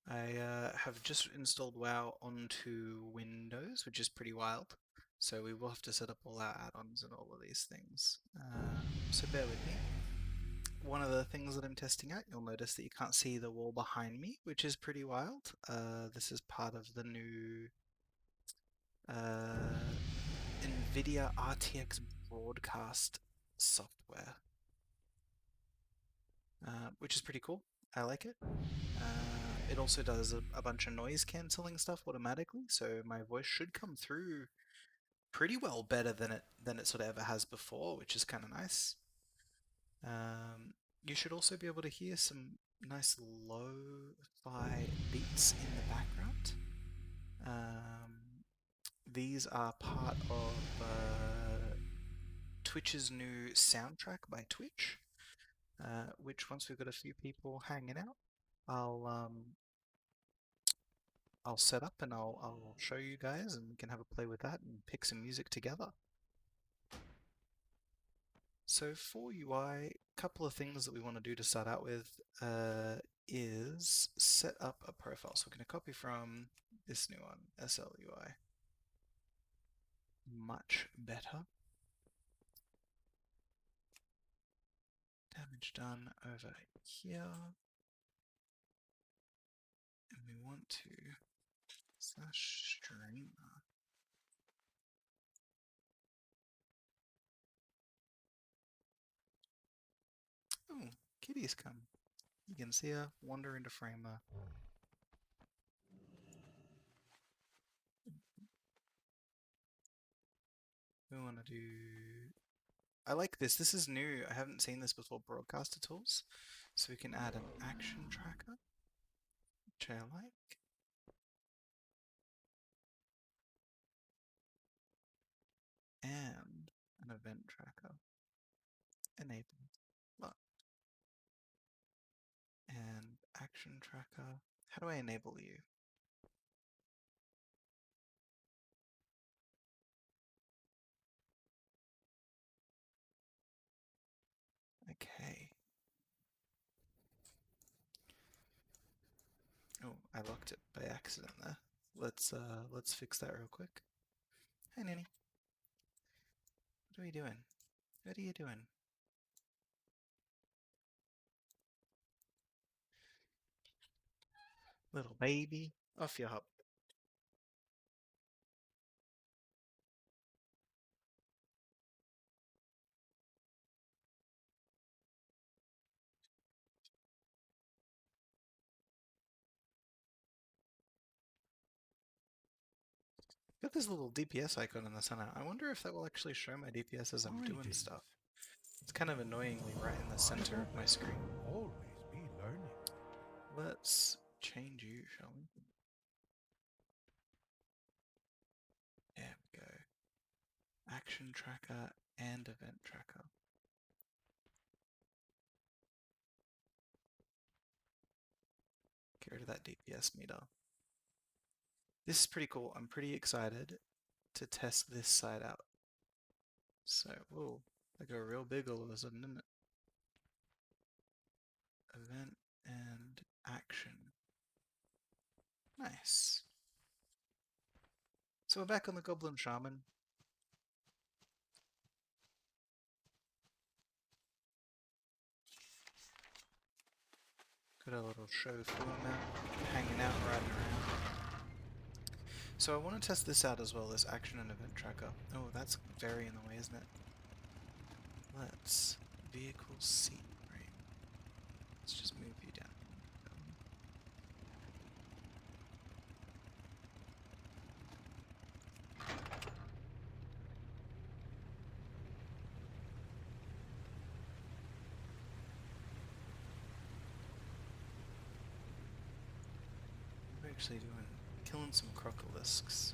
I have just installed WoW onto Windows, which is pretty wild. So we will have to set up all our add-ons and all of these things. So bear with me. One of the things that I'm testing out, you'll notice that you can't see the wall behind me, which is pretty wild. This is part of the new NVIDIA RTX broadcast software, which is pretty cool. I like it. It also does a bunch of noise cancelling stuff automatically, so my voice should come through pretty well, better than it sort of ever has before, which is kind of nice. You should also be able to hear some nice lo-fi beats in the background. These are part of Twitch's new soundtrack by Twitch, which once we've got a few people hanging out, I'll set up and I'll show you guys, and we can have a play with that and pick some music together. So for UI, a couple of things that we want to do to start out with is set up a profile. So we're going to copy from this new one, SLUI. Much better. Damage done over here. And we want to /streamer. Oh, kitties come. You can see her wander into frame there. We want to do... I like this. This is new. I haven't seen this before, broadcaster tools. So we can add an action tracker, which I like. And an event tracker. Enabled. Look. And action tracker. How do I enable you? Okay. Oh, I locked it by accident there. Let's fix that real quick. Hi, Nanny. What are we doing? What are you doing? Little baby, off you hop. Got this little DPS icon in the center. I wonder if that will actually show my DPS as I'm doing stuff. It's kind of annoyingly right in the center of my screen. Always be learning. Let's change you, shall we? There we go. Action tracker and event tracker. Get rid of that DPS meter. This is pretty cool. I'm pretty excited to test this side out. So, whoa, I got real big all of a sudden, didn't it? Event and action. Nice. So we're back on the Goblin Shaman. Got a little show format, hanging out, riding around. So I want to test this out as well, this action and event tracker. Oh, that's very in the way, isn't it? Let's vehicle seat frame. Let's just move you down. We're actually killing some crocolisks.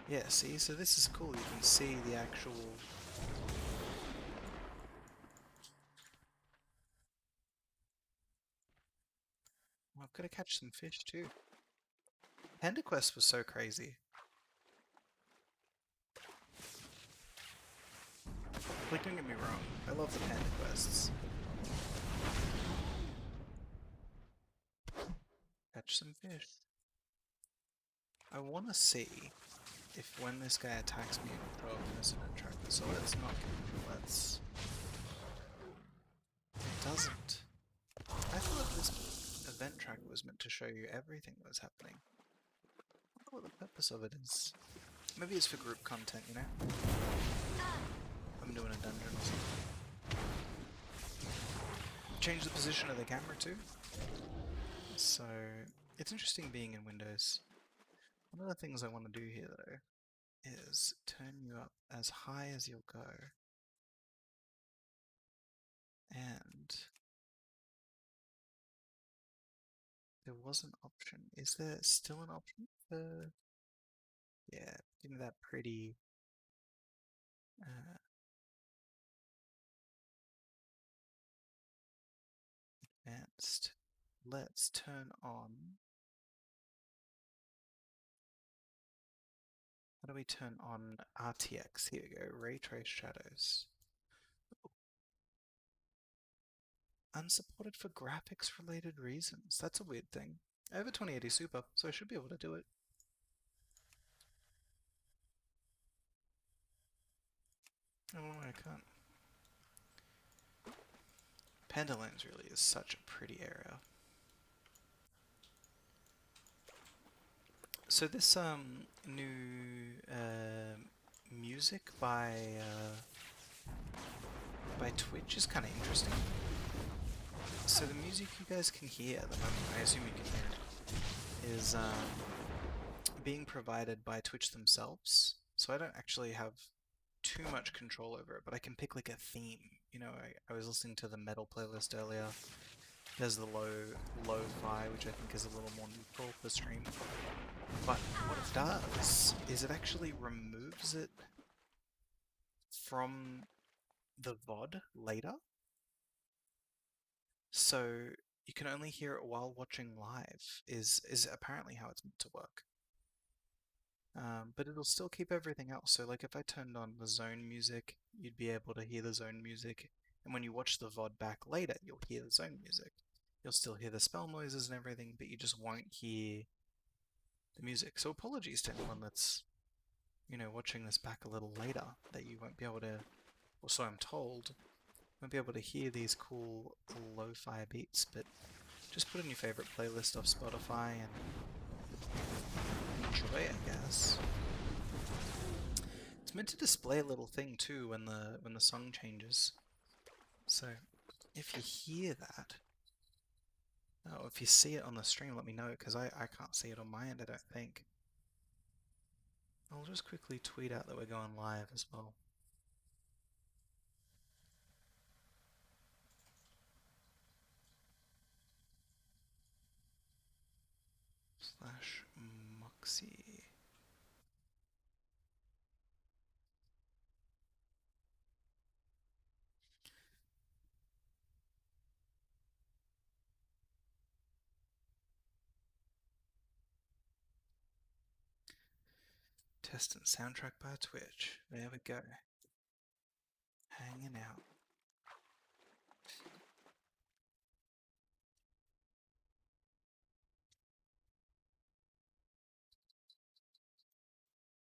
Yeah, see, so this is cool. You can see the actual... Well, I've got to catch some fish too. Panda Quest was so crazy. Like, don't get me wrong, I love the Panda quests. Catch some fish. I want to see if when this guy attacks me, it'll throw up an incident tracker. So let's not. Let's. It doesn't. I thought this event tracker was meant to show you everything that was happening. I don't know what the purpose of it is. Maybe it's for group content, you know? I'm doing a dungeon or something. Change the position of the camera too. So, it's interesting being in Windows. One of the things I want to do here though is turn you up as high as you'll go. And there was an option. Is there still an option for... Yeah, give me that pretty... advanced. Let's turn on... How do we turn on RTX? Here we go, Ray Trace Shadows. Unsupported for graphics related reasons. That's a weird thing. I have a 2080 Super, so I should be able to do it. I don't know why I can't. Panda Leveling really is such a pretty area. So this new music by Twitch is kind of interesting. So the music you guys can hear at the moment, I assume you can hear it, is being provided by Twitch themselves. So I don't actually have too much control over it, but I can pick like a theme. You know, I was listening to the metal playlist earlier. There's the lo-fi, which I think is a little more neutral for stream. But what it does is it actually removes it from the VOD later. So you can only hear it while watching live, is apparently how it's meant to work. But it'll still keep everything else. So like if I turned on the zone music, you'd be able to hear the zone music. And when you watch the VOD back later, you'll hear the zone music. You'll still hear the spell noises and everything, but you just won't hear the music. So apologies to anyone that's, you know, watching this back a little later, that you won't be able to, or so I'm told, won't be able to hear these cool lo-fi beats, but just put in your favorite playlist off Spotify and enjoy, I guess. It's meant to display a little thing too when the song changes. So if you hear that, or if you see it on the stream, let me know, because I can't see it on my end, I don't think. I'll just quickly tweet out that we're going live as well. /Moxie. Test and soundtrack by Twitch. There we go. Hanging out.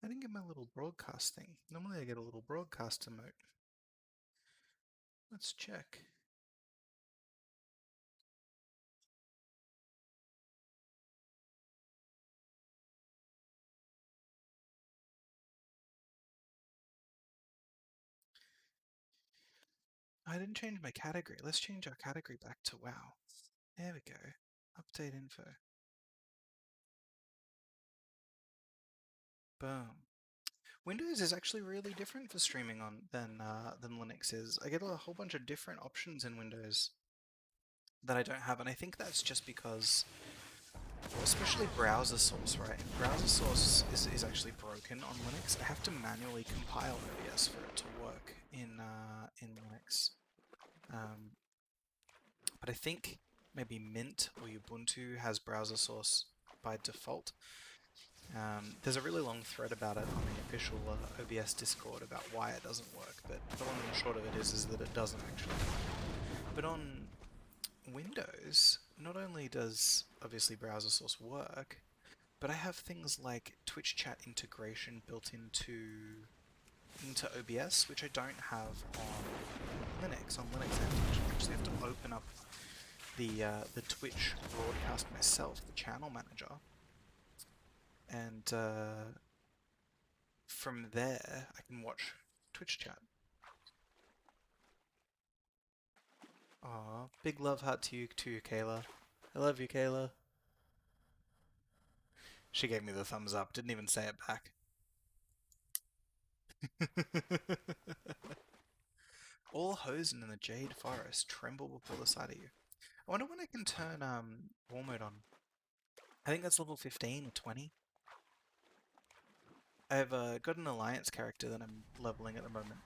I didn't get my little broadcast thing. Normally I get a little broadcast emote. Let's check. I didn't change my category. Let's change our category back to WoW. There we go. Update info. Boom. Windows is actually really different for streaming on than Linux is. I get a whole bunch of different options in Windows that I don't have, and I think that's just because, especially browser source, right? Browser source is actually broken on Linux. I have to manually compile OBS for it to work in Linux. But I think maybe Mint or Ubuntu has browser source by default. There's a really long thread about it on the official OBS Discord about why it doesn't work, but the long and short of it is that it doesn't actually. But on Windows, not only does obviously browser source work, but I have things like Twitch chat integration built into OBS, which I don't have on Linux. On Linux, I actually have to open up the Twitch broadcast myself, the channel manager, and from there I can watch Twitch chat. Aw, big love heart to you too, Kayla. I love you, Kayla. She gave me the thumbs up, didn't even say it back. All hosen in the Jade Forest tremble before the sight of you. I wonder when I can turn war mode on. I think that's level 15 or 20. I've got an alliance character that I'm leveling at the moment,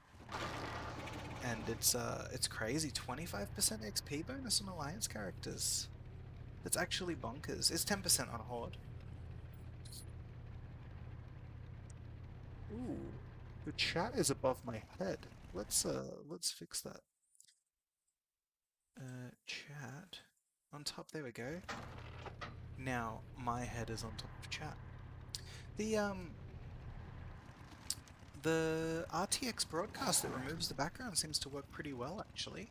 and it's crazy. 25% XP bonus on alliance characters. That's actually bonkers. It's 10% on Horde. Ooh, the chat is above my head. Let's fix that. Chat on top. There we go. Now my head is on top of chat. The RTX broadcast that removes the background seems to work pretty well, actually.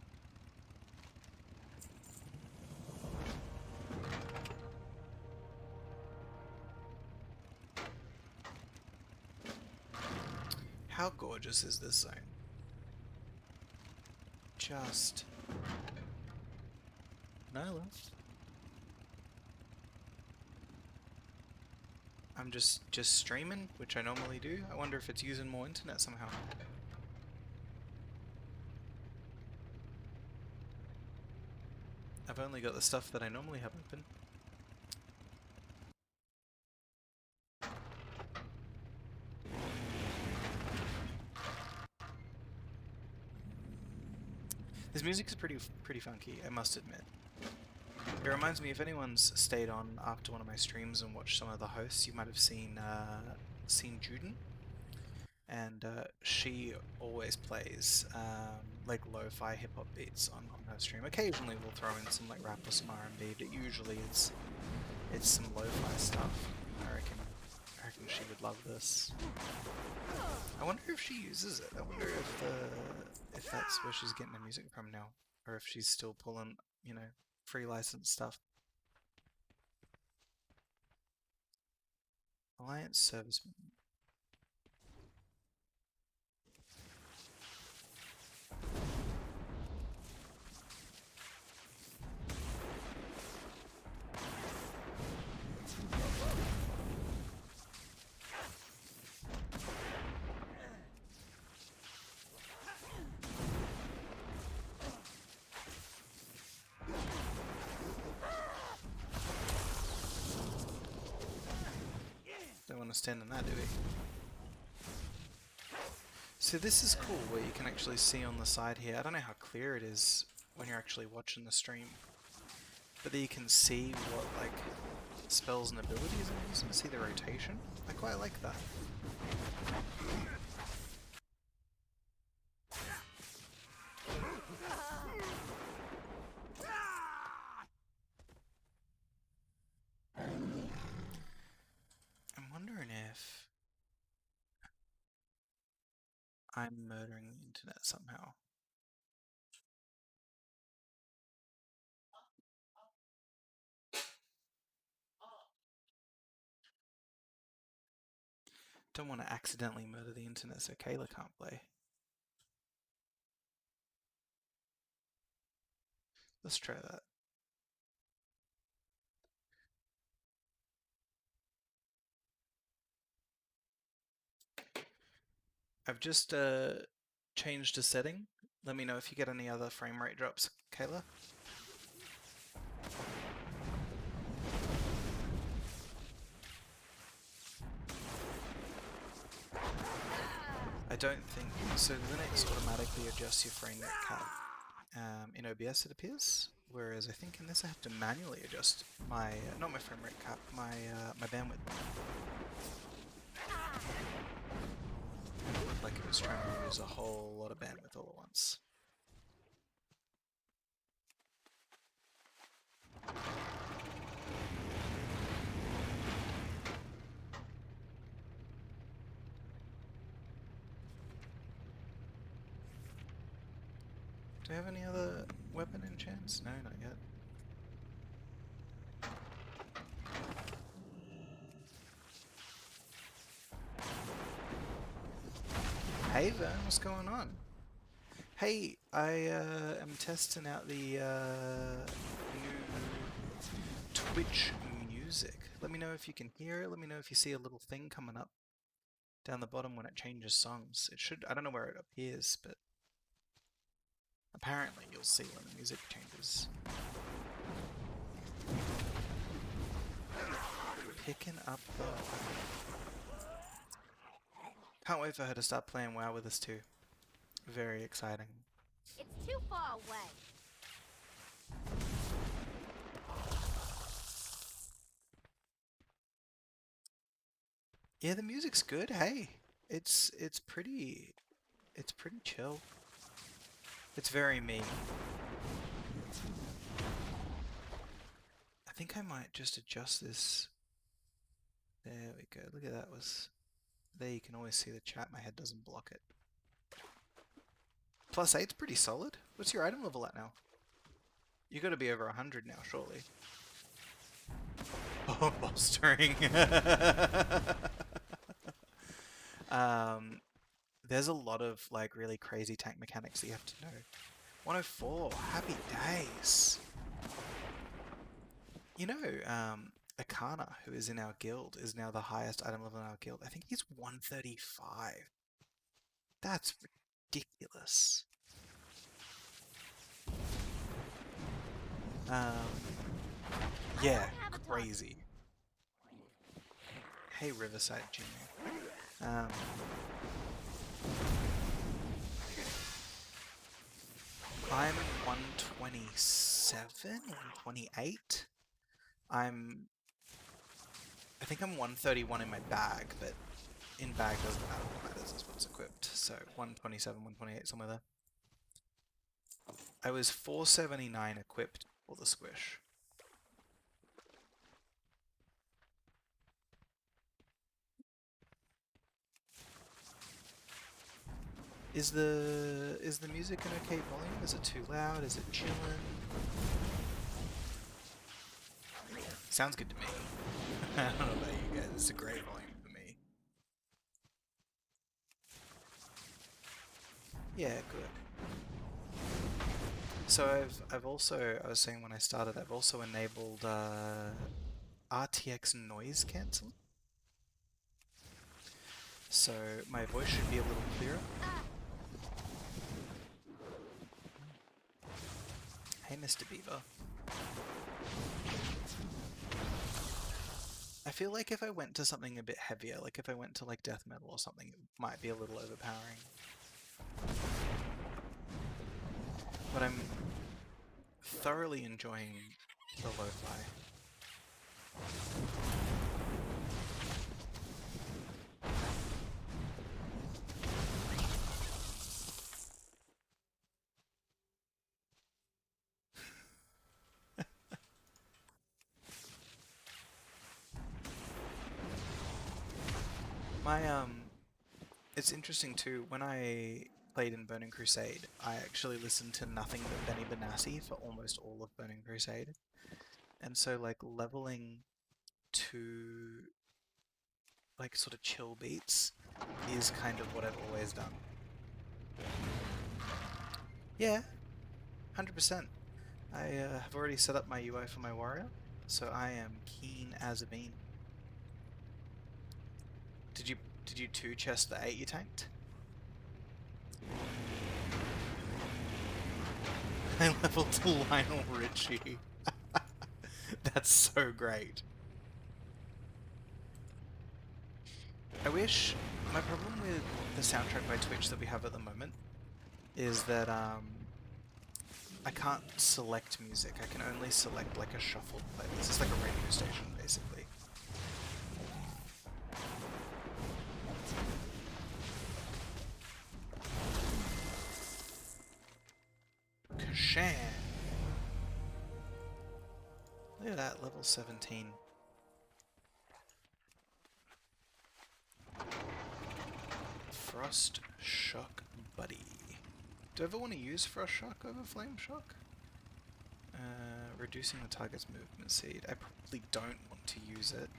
How gorgeous is this zone? Just... No, love. I'm just streaming, which I normally do. I wonder if it's using more internet somehow. I've only got the stuff that I normally have open. This music is pretty funky, I must admit. It reminds me, if anyone's stayed on after one of my streams and watched some of the hosts, you might have seen Juden, and she always plays like lo-fi hip-hop beats on her stream. Occasionally we'll throw in some like rap or some R&B, but usually it's some lo-fi stuff. I reckon she would love this. I wonder if she uses it. I wonder if that's where she's getting her music from now, or if she's still pulling, you know, free license stuff. Alliance serviceman. Don't want to stand in that, do we? So this is cool, where you can actually see on the side here. I don't know how clear it is when you're actually watching the stream, but there you can see what like spells and abilities I'm using. See the rotation. I quite like that. If I'm murdering the internet somehow. Don't want to accidentally murder the internet so Kayla can't play. Let's try that. I've just changed a setting. Let me know if you get any other frame rate drops, Kayla. I don't think so. Linux automatically adjusts your frame rate cap in OBS, it appears. Whereas I think in this I have to manually adjust my not my frame rate cap, my bandwidth. who's trying to use a whole lot of bandwidth all at once. Do we have any other weapon enchants? No, not yet. Hey Vern, what's going on? Hey, I am testing out the new Twitch music. Let me know if you can hear it. Let me know if you see a little thing coming up down the bottom when it changes songs. It should, I don't know where it appears, but apparently you'll see when the music changes. Picking up the... Can't wait for her to start playing WoW with us too. Very exciting. It's too far away. Yeah, the music's good. Hey, it's pretty chill. It's very me. I think I might just adjust this. There we go. Look at that. There you can always see the chat. My head doesn't block it. +8's pretty solid. What's your item level at now? You got to be over 100 now, surely. Oh, bolstering. There's a lot of like really crazy tank mechanics that you have to know. 104, happy days. You know, Akana, who is in our guild, is now the highest item level in our guild. I think he's 135. That's ridiculous. Yeah, crazy. Hey, Riverside Junior. I'm 127, 128. I think I'm 131 in my bag, but in bag doesn't matter. What matters is what's equipped. So 127, 128, somewhere there. I was 479 equipped for the squish. Is the music an okay volume? Is it too loud? Is it chillin'? Sounds good to me. I don't know about you guys. It's a great volume for me. Yeah, good. So I've also, I was saying when I started, I've also enabled RTX noise cancelling. So my voice should be a little clearer. Hey, Mr. Beaver. I feel like if I went to something a bit heavier, like if I went to like death metal or something, it might be a little overpowering. But I'm thoroughly enjoying the lo-fi. It's interesting too, when I played in Burning Crusade, I actually listened to nothing but Benny Benassi for almost all of Burning Crusade. And so like leveling to like sort of chill beats is kind of what I've always done. Yeah, 100%. I have already set up my UI for my warrior, so I am keen as a bean. Did you 2-chest the 8 you tanked? I leveled to Lionel Richie. That's so great. I wish... My problem with the soundtrack by Twitch that we have at the moment is that I can't select music. I can only select like a shuffled playlist. It's like a radio station, basically. Shan. Look at that, level 17. Frost Shock Buddy. Do I ever want to use Frost Shock over Flame Shock? Reducing the target's movement speed. I probably don't want to use it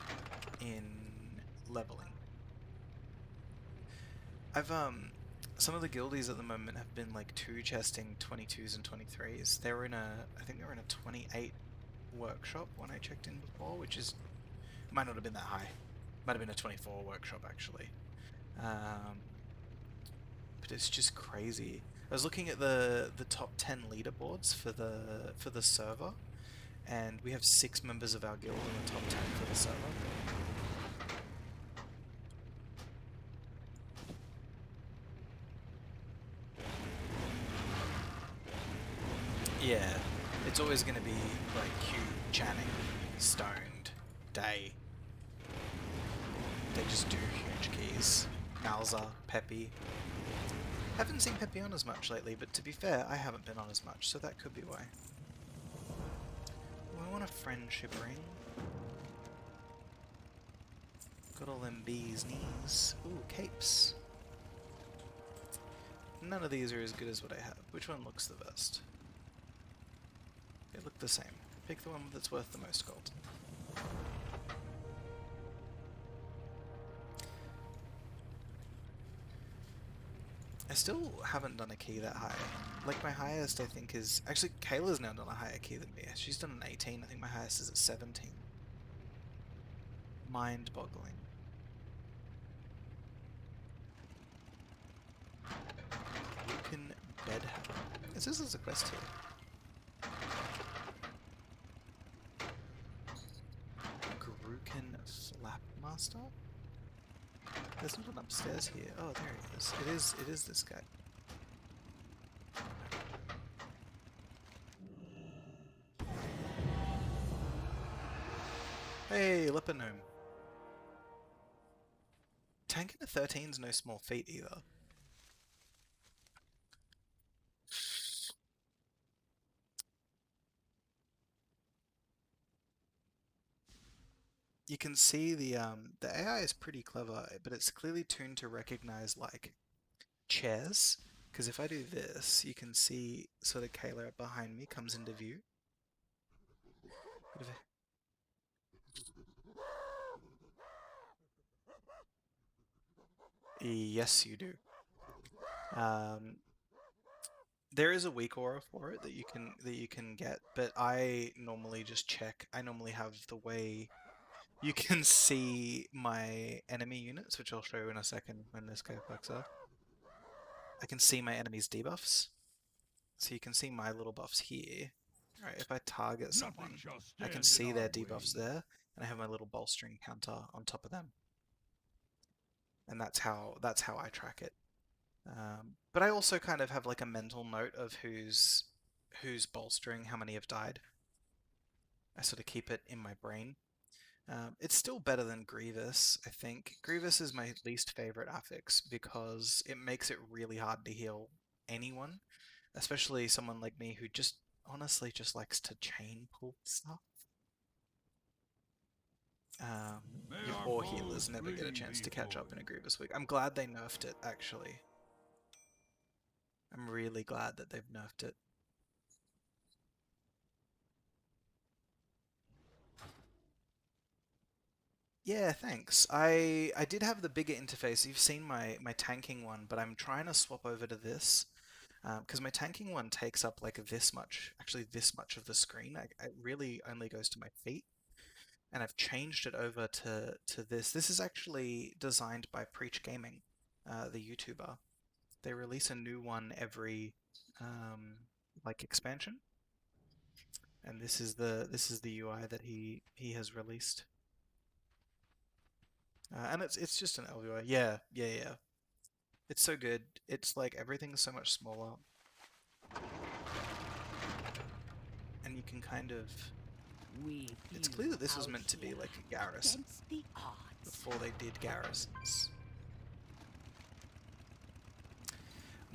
in leveling. I've some of the guildies at the moment have been like 2-chesting 22s and 23s. They were in I think they were in a 28 workshop when I checked in before, which is might not have been that high. Might have been a 24 workshop actually. But it's just crazy. I was looking at the top 10 leaderboards for the server, and we have 6 members of our guild in the top 10 for the server. Yeah, it's always going to be like Q, Channing, Stoned, Day. They just do huge keys. Malza, Peppy. Haven't seen Peppy on as much lately, but to be fair, I haven't been on as much, so that could be why. I want a friendship ring. Got all them bees knees. Ooh, capes. None of these are as good as what I have. Which one looks the best? They look the same. Pick the one that's worth the most gold. I still haven't done a key that high. Like my highest I think is... Actually, Kayla's now done a higher key than me. She's done an 18. I think my highest is at 17. Mind-boggling. Lucan Bedhammer. This is a quest here. Gruken Flapmaster? There's not an upstairs here. Oh, there he is. It is this guy. Hey, Leponome. Tanking a 13's no small feat either. You can see the AI is pretty clever, but it's clearly tuned to recognize like chairs. Because if I do this, you can see sort of Kayla behind me comes into view. Yes, you do. There is a weak aura for it that you can get, but I normally just check. I normally have the way. You can see my enemy units, which I'll show you in a second when this guy fucks up. I can see my enemy's debuffs. So you can see my little buffs here. Alright, if I target someone, I can see their debuffs there, and I have my little bolstering counter on top of them. And that's how I track it. But I also kind of have like a mental note of who's bolstering, how many have died. I sort of keep it in my brain. It's still better than Grievous, I think. Grievous is my least favorite affix because it makes it really hard to heal anyone, especially someone like me who just honestly just likes to chain pull stuff. Your ore healers never get a chance to catch up in a Grievous week. I'm glad they nerfed it, actually. I'm really glad that they've nerfed it. Yeah, thanks. I did have the bigger interface. You've seen my tanking one, but I'm trying to swap over to this because my tanking one takes up like this much, actually this much of the screen. It really only goes to my feet, and I've changed it over to this. This is actually designed by Preach Gaming, the YouTuber. They release a new one every like expansion, and this is the UI that he has released. And it's just an LVI. Yeah. It's so good. It's like everything's so much smaller. And you can kind of... It's clear that this was meant to be like a garrison before they did garrisons.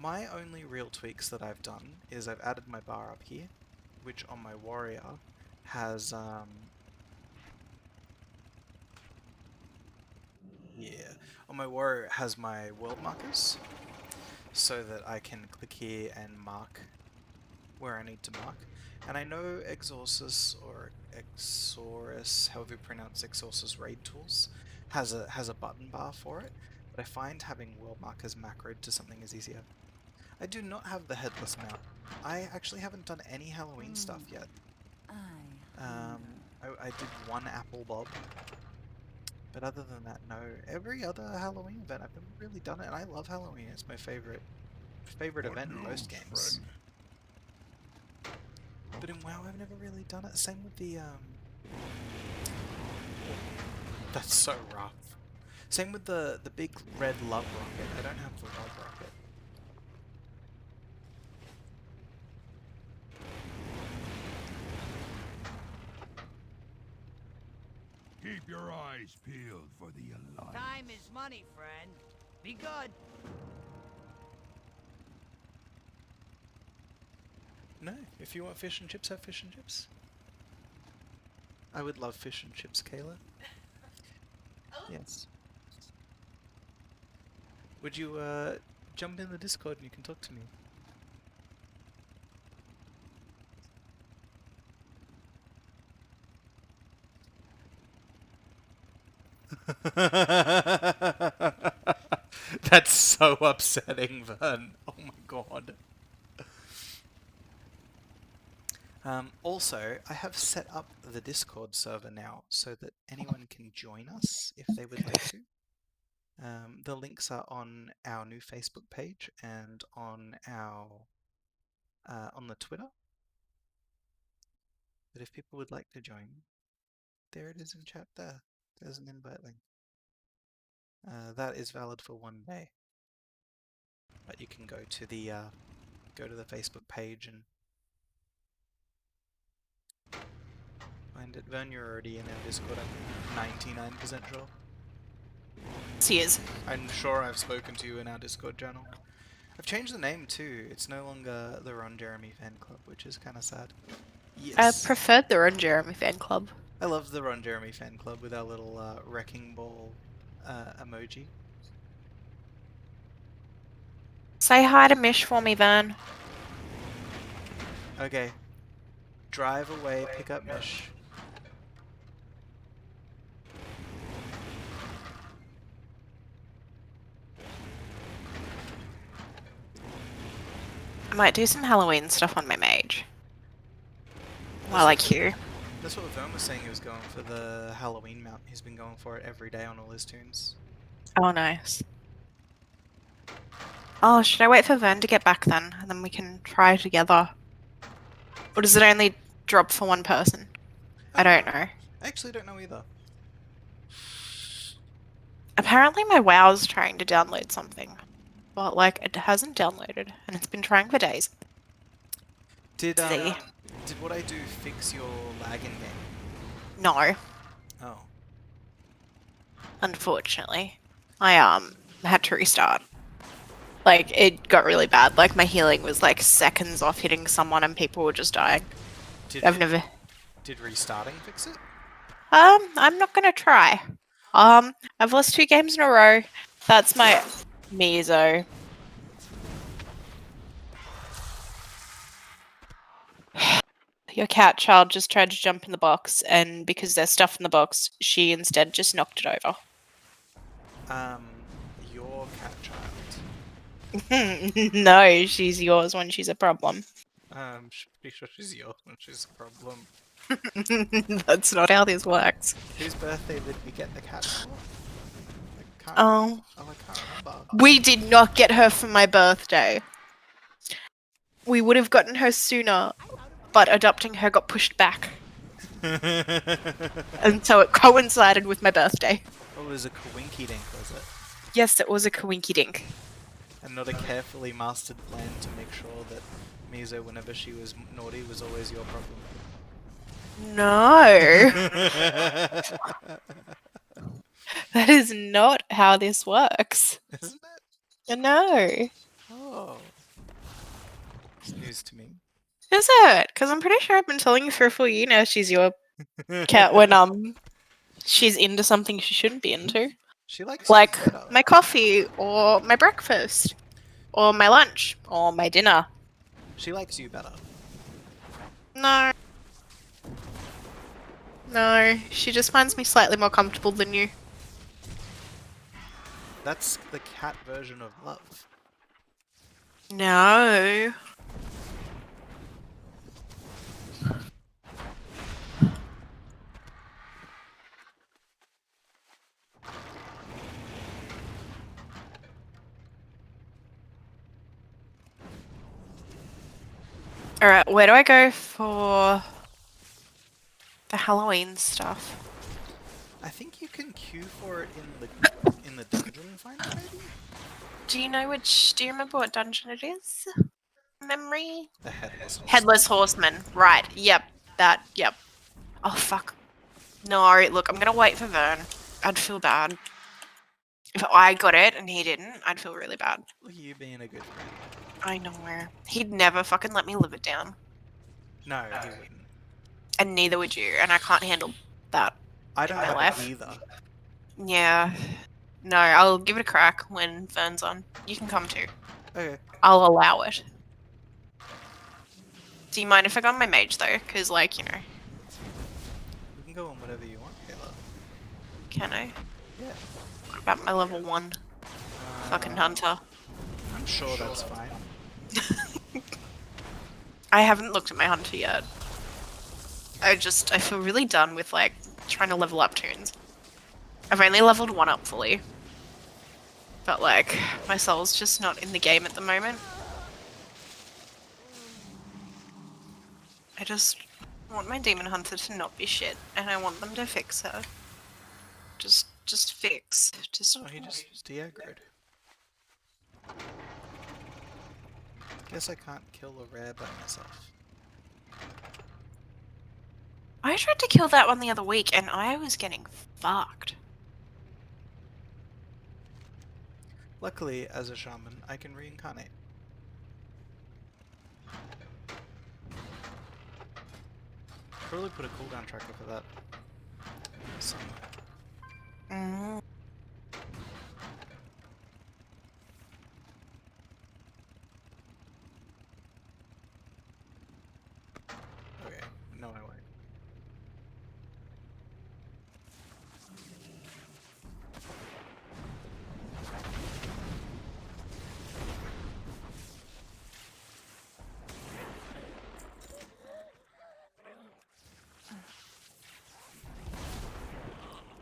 My only real tweaks that I've done is I've added my bar up here, which on my warrior has on my warrior it has my world markers, so that I can click here and mark where I need to mark. And I know Exorcus or Exorus, however you pronounce Exorcus raid tools, has a button bar for it, but I find having world markers macroed to something is easier. I do not have the headless mount. I actually haven't done any Halloween stuff yet. I did one apple bob, but other than that, no. Every other Halloween event, I've never really done it, and I love Halloween. It's my favorite event in most games. But in WoW, I've never really done it. Same with the that's so rough. Same with the big red love rocket. I don't have the love rocket. Keep your eyes peeled for the Alliance. Time is money, friend. Be good. No, if you want fish and chips, have fish and chips. I would love fish and chips, Kayla. Yes. Would you jump in the Discord and you can talk to me? That's so upsetting, Vern. Oh my god. Also, I have set up the Discord server now so that anyone can join us if they would like to. The links are on our new Facebook page and on our on the Twitter. But if people would like to join, there it is in chat there. There's an invite link. That is valid for 1 day. But you can go to the Facebook page and find it. Vern, you're already in our Discord. I'm 99% sure. He is. I'm sure I've spoken to you in our Discord channel. I've changed the name too. It's no longer the Ron Jeremy fan club, which is kind of sad. Yes. I preferred the Ron Jeremy fan club. I love the Ron Jeremy fan club with our little wrecking ball emoji. Say hi to Mish for me, Vern. Okay. Drive away, pick up Mish. I might do some Halloween stuff on my mage. While I queue. That's what Vern was saying. He was going for the Halloween mount. He's been going for it every day on all his tunes. Oh, nice. Oh, should I wait for Vern to get back then? And then we can try together. Or does it only drop for one person? I don't know. I actually don't know either. Apparently my WoW's trying to download something. But, like, it hasn't downloaded. And it's been trying for days. Did what I do fix your lag in game? No, Oh. unfortunately. I had to restart. Like, it got really bad. Like, my healing was like seconds off hitting someone and people were just dying. Did restarting fix it? I'm not gonna try. I've lost 2 games in a row. That's my meso. Your cat child just tried to jump in the box, and because there's stuff in the box, she instead just knocked it over. Your cat child. No, she's yours when she's a problem. Pretty sure she's yours when she's a problem. That's not how this works. Whose birthday did we get the cat for? I can't remember. We did not get her for my birthday. We would have gotten her sooner, but adopting her got pushed back. And so it coincided with my birthday. Oh, it was a coinky dink, was it? Yes, it was a coinky dink. And not a carefully mastered plan to make sure that Miso, whenever she was naughty, was always your problem. No. That is not how this works. Isn't it? No. Oh. It's news to me. Is it? Because I'm pretty sure I've been telling you for a full year now she's your cat when she's into something she shouldn't be into. She likes Like you better. my coffee or my breakfast or my lunch or my dinner. She likes you better. No. No, she just finds me slightly more comfortable than you. That's the cat version of love. No. Alright, where do I go for the Halloween stuff? I think you can queue for it in the dungeon finder, maybe? Do you remember what dungeon it is? Memory? The headless horseman. Headless Horseman. Right, yep. Yep. Oh, fuck. No, look, I'm gonna wait for Vern. I'd feel bad. If I got it and he didn't, I'd feel really bad. Look at you being a good friend. I know where. He'd never fucking let me live it down. No, he wouldn't. And neither would you, and I can't handle that. I don't my have life. it either. Yeah. No, I'll give it a crack when Vern's on. You can come too. Okay. I'll allow it. Do you mind if I go on my mage though? Because, like, you know. You can go on whatever you want, Kayla. Can I? Yeah. What about my level 1 fucking hunter? I'm sure that's fine. I haven't looked at my hunter yet. I feel really done with, like, trying to level up tunes. I've only leveled 1 up fully. But, like, my soul's just not in the game at the moment. I just want my demon hunter to not be shit, and I want them to fix her. Just fix. Oh, he just de-aggroed. Guess I can't kill a rare by myself. I tried to kill that one the other week, and I was getting fucked. Luckily, as a shaman, I can reincarnate. Probably put a cooldown tracker for that. Somewhere. Mm. Okay, no I won't.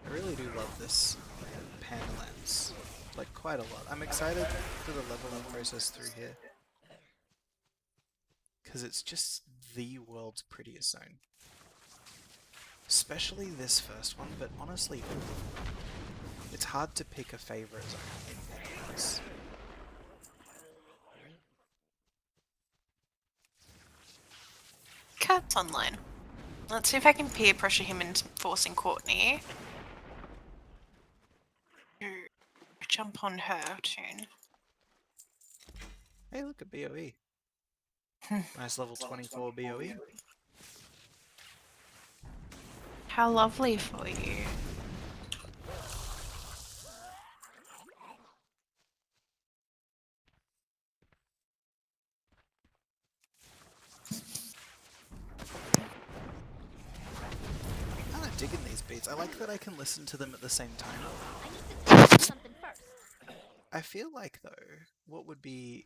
I really do love this Panda lens. Like, quite a lot. I'm excited for the leveling process through here. Because it's just the world's prettiest zone. Especially this first one, but honestly, it's hard to pick a favorite zone in games. Cat's online. Let's see if I can peer pressure him into forcing Courtney. Jump on her tune. Hey, look at BOE. Nice level 24 BOE. How lovely for you. I'm kind of digging these beats. I like that I can listen to them at the same time. I need to tell you something first. I feel like though, what would be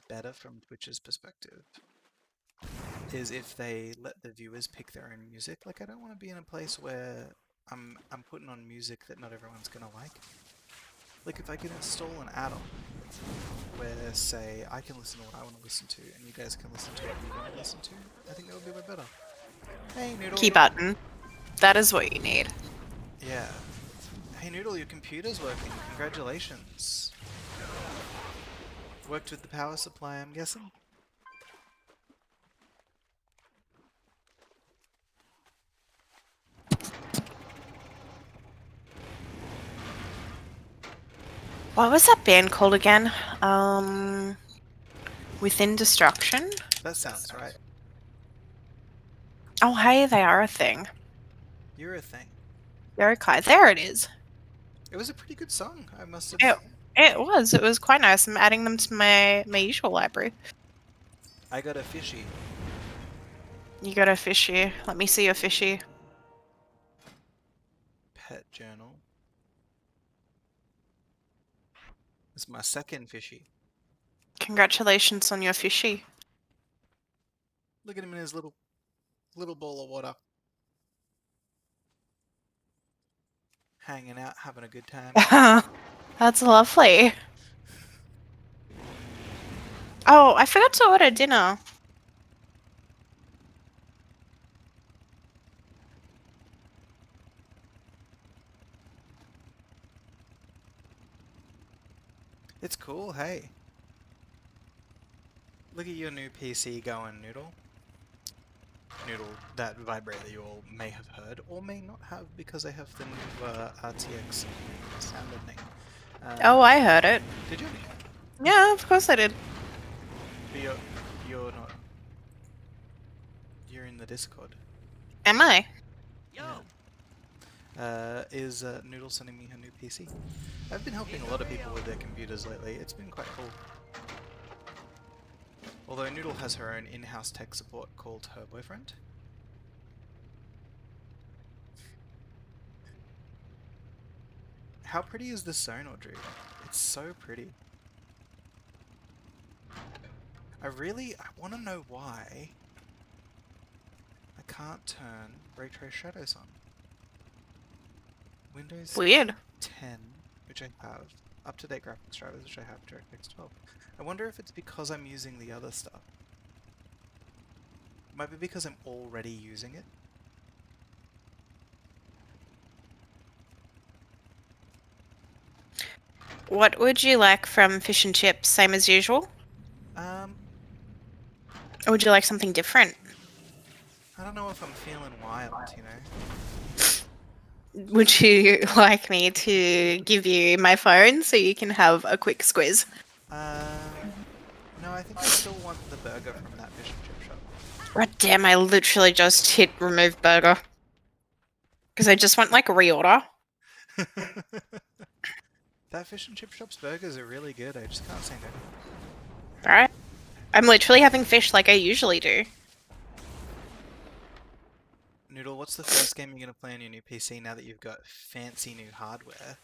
better from Twitch's perspective is if they let the viewers pick their own music. Like, I don't want to be in a place where I'm putting on music that not everyone's gonna like. Like, if I could install an add-on where, say, I can listen to what I want to listen to, and you guys can listen to what you want to listen to, I think that would be way better. Hey, Noodle. Key button. That is what you need. Yeah. Hey, Noodle, your computer's working. Congratulations. Worked with the power supply, I'm guessing? What was that band called again? Within Destruction? That sounds right. Oh, hey, they are a thing. You're a thing. Yokai. There it is. It was a pretty good song, I must have. It was. It was quite nice. I'm adding them to my usual library. I got a fishy. You got a fishy. Let me see your fishy. Pet journal. It's my second fishy. Congratulations on your fishy. Look at him in his little bowl of water. Hanging out, having a good time. That's lovely. Oh, I forgot to order dinner. It's cool, hey. Look at your new PC going, Noodle. Noodle, that vibrate that you all may have heard, or may not have, because I have the new RTX sound thing. Oh, I heard it. Did you? Yeah, of course I did. But you're not. You're in the Discord. Am I? Yo, Is Noodle sending me her new PC? I've been helping a lot of people with their computers lately. It's been quite cool. Although Noodle has her own in-house tech support called her boyfriend. How pretty is this zone, Audrey? It's so pretty. I want to know why I can't turn Ray Trace Shadows on. Windows Weird. 10, which I have, up-to-date graphics drivers, which I have, DirectX 12. I wonder if it's because I'm using the other stuff. It might be because I'm already using it. What would you like from fish and chips? Same as usual? Or would you like something different? I don't know if I'm feeling wild, you know? Would you like me to give you my phone so you can have a quick squiz? No, I think I still want the burger from that fish and chip shop. God damn, I literally just hit remove burger. Because I just want like a reorder. That fish and chip shop's burgers are really good, I just can't say no. Alright. I'm literally having fish like I usually do. Noodle, what's the first game you're gonna play on your new PC now that you've got fancy new hardware?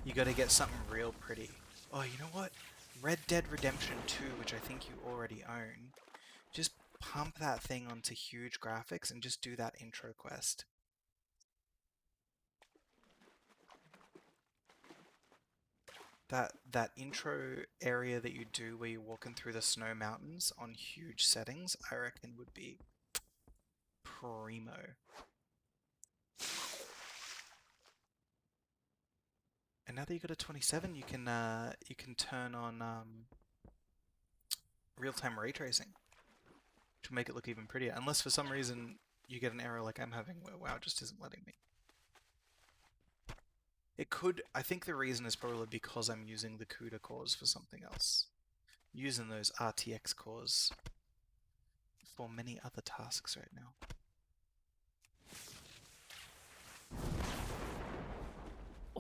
You gotta get something real pretty. Oh, you know what? Red Dead Redemption 2, which I think you already own. Just pump that thing onto huge graphics and just do that intro quest. That intro area that you do where you're walking through the snow mountains on huge settings, I reckon would be primo. And now that you got a 27, you can turn on real-time ray tracing, which will make it look even prettier. Unless for some reason you get an error like I'm having where WoW just isn't letting me. It could. I think the reason is probably because I'm using the CUDA cores for something else. Using those RTX cores for many other tasks right now.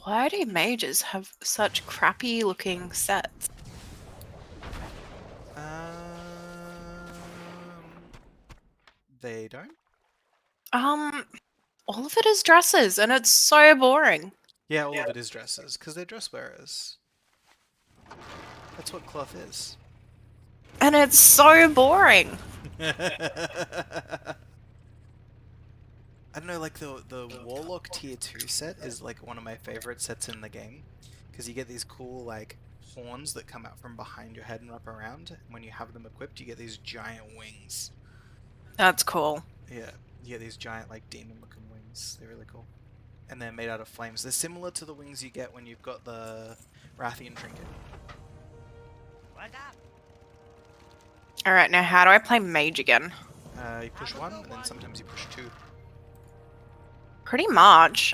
Why do mages have such crappy looking sets? They don't? All of it is dresses and it's so boring. Yeah, all of it is dresses, because they're dress wearers. That's what cloth is. And it's so boring. I don't know, like the Warlock Tier 2 set is like one of my favorite sets in the game. Because you get these cool like horns that come out from behind your head and wrap around. And when you have them equipped, you get these giant wings. That's cool. Yeah, you get these giant like demon looking wings. They're really cool. And they're made out of flames. They're similar to the wings you get when you've got the Rathian trinket. what's up? Alright, now how do I play mage again? You push 1, and then sometimes you push 2. Pretty much.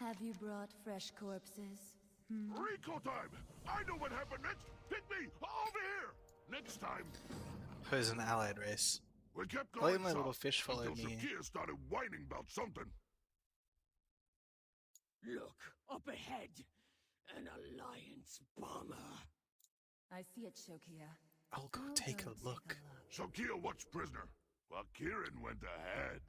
Have you brought fresh corpses? Rico time! I know what happened next! Pick me! Over here! Next time, Who's an allied race? we kept I like going my little south fish followed until me. Shakia started whining about something. Look, up ahead. An Alliance bomber. I see it, Shokia. I'll go take a look. Shakia watched prisoner, while Kieran went ahead.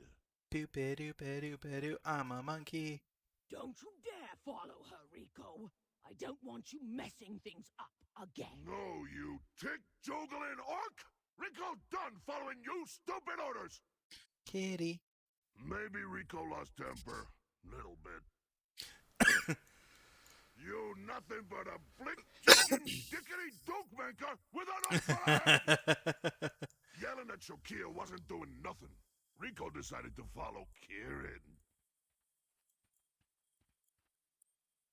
Boop-a-doop-a-doop-a-doo, I'm a monkey. Don't you dare follow her, Rico. I don't want you messing things up again. No, you tick-juggling orc! Rico done following you stupid orders! Kitty. Maybe Rico lost temper. Little bit. You nothing but a blink-jogging dickety-doke maker with an head. Yelling at Shokia wasn't doing nothing. Rico decided to follow Kieran.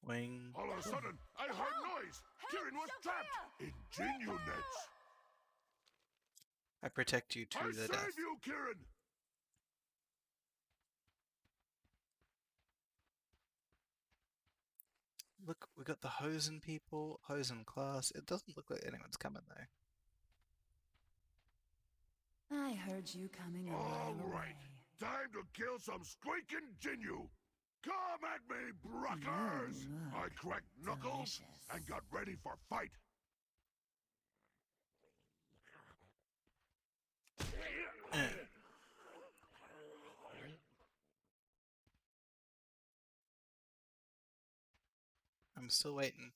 Wing. All of a sudden, I heard noise. Kieran was trapped in Ginyu nets. I protect you I to the save death. you, Kieran. Look, we got the Hosen people, Hosen class. It doesn't look like anyone's coming though. I heard you coming a All mile right, away. time to kill some squeaking Ginyu. Come at me, Brockers! You I look cracked knuckles delicious. and got ready for fight. I'm still waiting.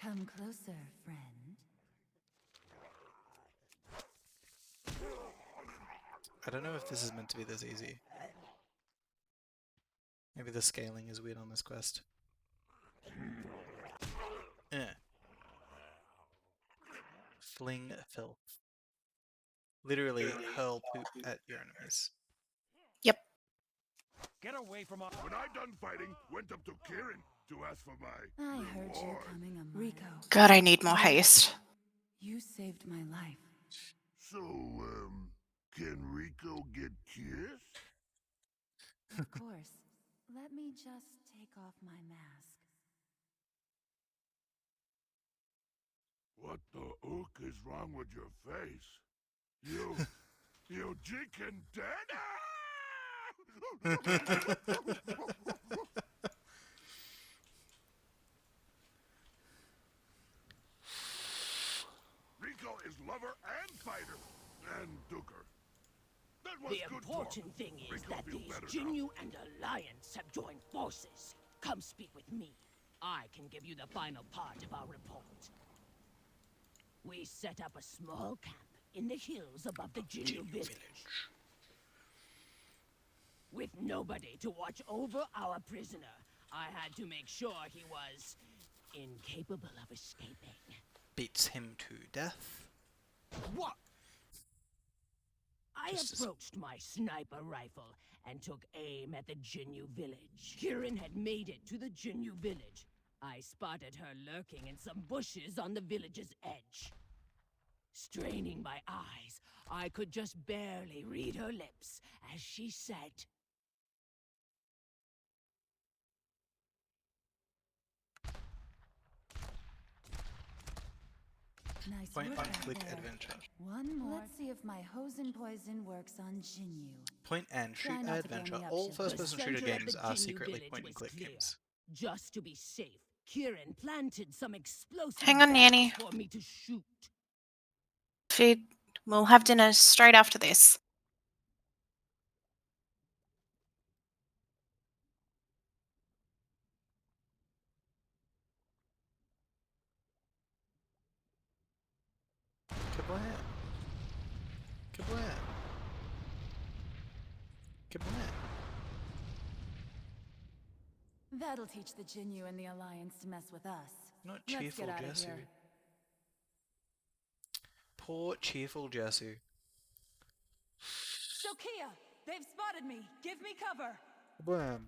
Come closer, friend. I don't know if this is meant to be this easy. Maybe the scaling is weird on this quest. Fling filth. Literally hurl poop at your enemies. Yep. Get away from our... When I done fighting, went up to Kieran to ask for my I heard you reward. coming a mile. Rico, God, I need more haste. you saved my life. So, can Rico get kissed? Of course. Let me just take off my mask. What the ook is wrong with your face? You chicken dead? Rico is lover and fighter and duker. That was The good important talk. thing is Rico that feel these better Ginyu and Alliance have joined forces. Come speak with me. I can give you the final part of our report. We set up a small camp in the hills above the Ginyu village. With nobody to watch over our prisoner, I had to make sure he was incapable of escaping. Beats him to death. What? I Just as- approached my sniper rifle and took aim at the Ginyu village. Kieran had made it to the Ginyu village. I spotted her lurking in some bushes on the village's edge. Straining my eyes, I could just barely read her lips as she said, Nice Point work and out click there. adventure. One more. Let's see if my Hosen poison works on Ginyu. Point and shoot Try not to get adventure. any All options. first-person The shooter center of games the are Ginyu secretly village point and was click clear. games. just to be safe, Kieran planted some explosive Hang on, bombs Nanny. for me to shoot. Feed. We'll have dinner straight after this. Kablam. Kablam. Kablam. That'll teach the Ginyu and the Alliance to mess with us. Not Let's cheerful get out of Jesu. here. Poor cheerful Jesu. Shokia! They've spotted me! Give me cover! Kablam.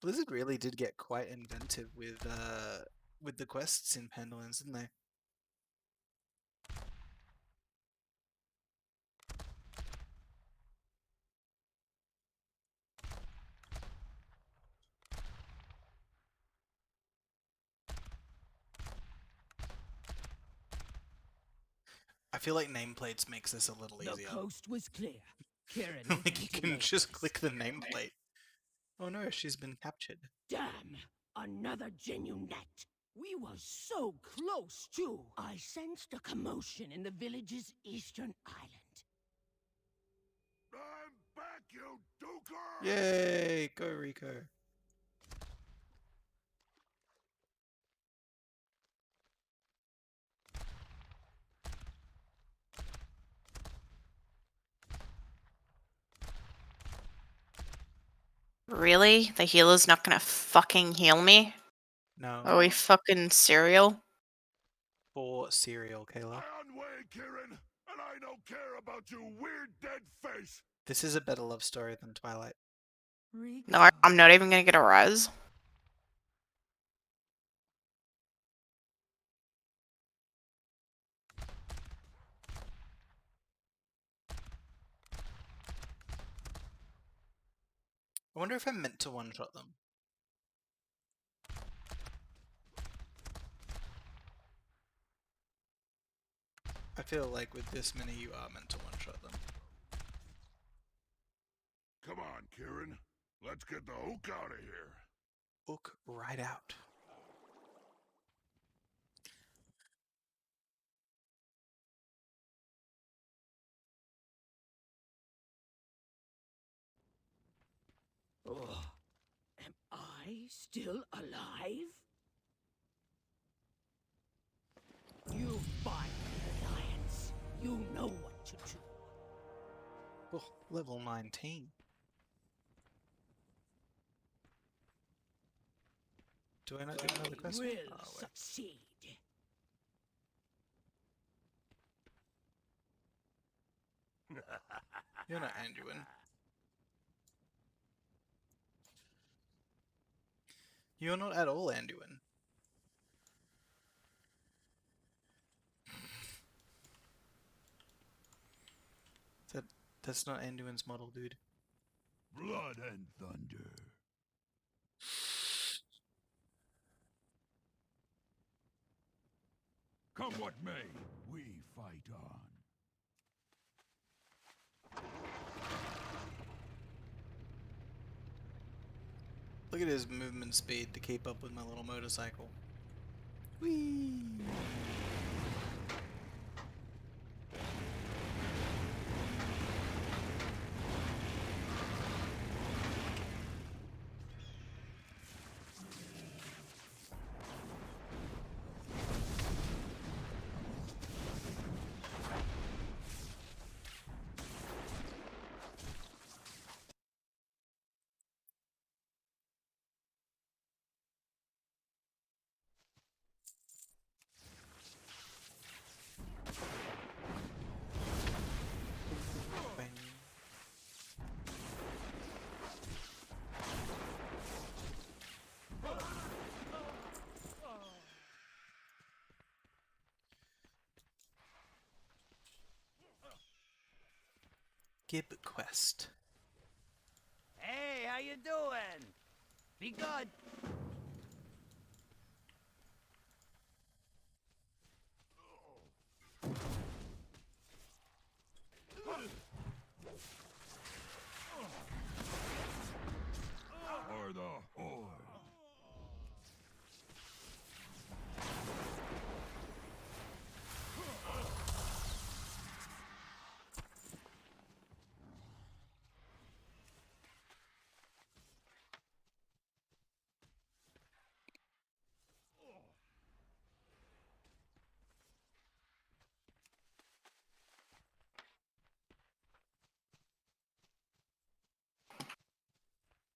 Blizzard really did get quite inventive with the quests in Panda Leveling, didn't they? feel like nameplates makes this a little The easier. coast was clear. Kieran Like you began to can just notice. click the nameplate. Oh no, she's been captured. Damn! Another genuine net. We were so close, too. I sensed a commotion in the village's eastern island. I'm back, you duker! Yay! Go Rico. Really? The healer's not gonna fucking heal me? No. Are we fucking cereal? For cereal, Kayla. On way, Kieran, and I don't care about your weird dead face. This is a better love story than Twilight. Rico. No, I'm not even gonna get a rise. I wonder if I'm meant to one-shot them. I feel like with this many you are meant to one-shot them. Come on, Kieran. Let's get the hook out of here. Hook right out. Oh, am I still alive? You fight the Alliance. You know what to do. Oh, level 19. Do I not do another quest? Will Oh, wait. succeed. You're not Anduin. You're not at all Anduin. That's not Anduin's model, dude. Blood and thunder. Come what may, we fight on. Look at his movement speed to keep up with my little motorcycle. Whee! Bang. Gib quest. Hey, how you doing? Be good. Or the horde.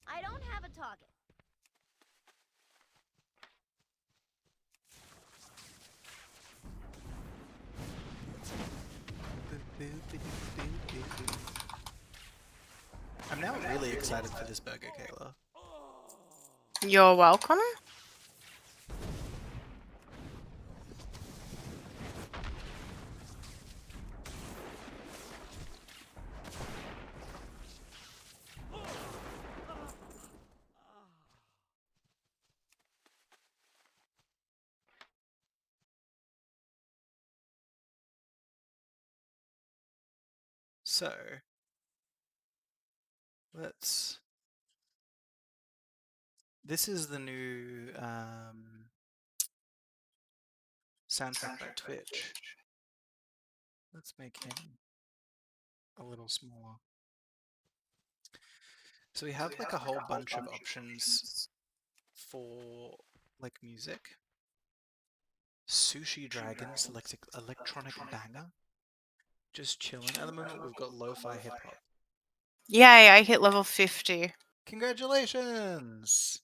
I don't have a target. I'm now really excited for this burger, Kayla. You're welcome. So let's. This is the new soundtrack by Twitch. Let's make him a little smaller. So we have like a whole bunch of options for like music. Sushi Dragon selects electronic banger. Just chilling. At the moment we've got lo-fi hip hop. Yay, I hit level 50. Congratulations!